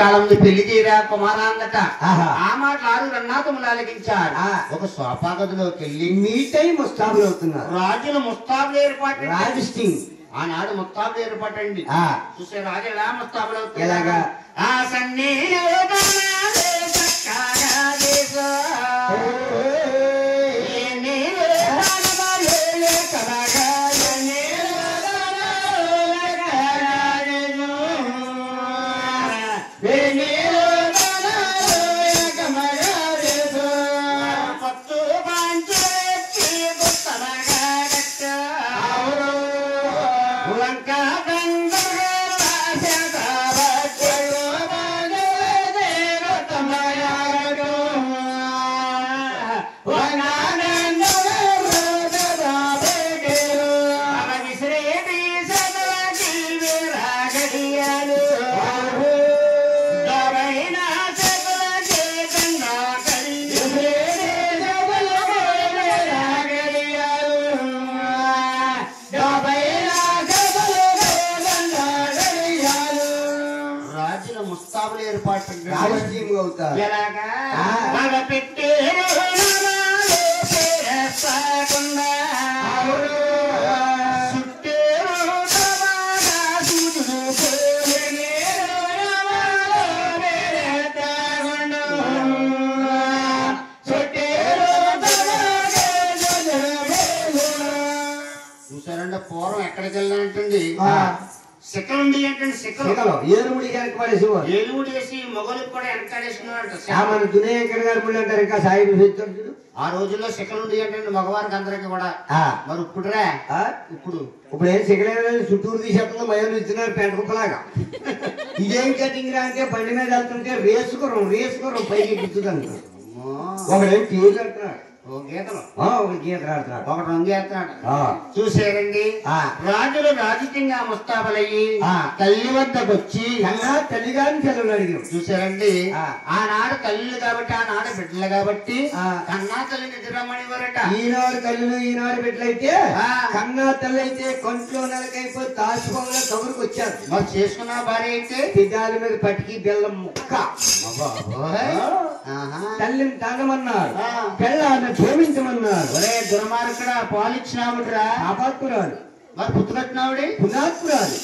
కాలంలో పెళ్లి చేయరా కుమారా అందట. ఆ మాటలు ఆరు అన్నాతములు ఆలకించారు. ఒక సోఫా గదిలోకి వెళ్ళి మీటై ముస్తాబులు అవుతున్నారు. రాజుల ముస్తాబులు ఏర్పాటు. రాజస్టింగ్ ఆనాడు ముస్తాబులు ఏర్పాటండి. చూసే రాజు ఎలా ముస్తాబులు అవుతాయి? ఎలాగా? ఆ సన్నీ చూసారంటే పూర్వం ఎక్కడికి వెళ్ళానంటండి శిఖలుండి ఏంటంటే శిఖలు ఏరుముడి వెనకబడేసేవారు. ఏలుముడి వేసి మొగలు కూడా వెనకాడేసుకున్నారంట. మన దునియంకర్ గారు ముళ్ళు అంటారు ఇంకా సాయి చూడు. ఆ రోజుల్లో శిఖలుండి ఏంటంటే మగవారికి అందరికి కూడా. మరి ఇప్పుడురా ఇప్పుడు ఏం శిఖలేదు చుట్టూరు తీసేస్తుంది మయోలు ఇచ్చినారు పెంట కుప్పలాగా. ఇదేం కటింగ్ రా అంటే బండి మీద వెళ్తుంటే రేసుకురం పైకి ఎక్కించుదంటున్నాడు. ఒకడేం టీవీ కడుతున్నాడు. గీతలు గీత ఆడుతున్నాడు. ఒకటి రంగు వేస్తున్నాడు. చూసారండి రాజులు రాజకీయంగా ముస్తాబలయ్యి తల్లి వద్దకు వచ్చి తల్లి గారిని సెలవులు అడిగారు. చూసారండి ఆనాడు తల్లి కాబట్టి ఆనాడు బిడ్డలు కాబట్టి కన్నా తల్లి నిద్రమణి వరట. ఈనాడు తల్లులు ఈనాడు బిడ్డలైతే కన్నా తల్లి అయితే కొంట్లో నెలకైపోయి తాచుకోగా కబురుకు వచ్చారు. మరి చేసుకున్న భార్య అయితే పిదాల మీద పట్టికి బెల్లం ముక్క తల్లిని తాగమన్నారు. బెల్లాన్ని ప్రేమించమన్నారు. ఒరే దుర్మార్గుడా పాలిచ్చినావుడురా అపాత్పురాలు మరి పుత్తుకట్టినావుడి పునాత్పురాలు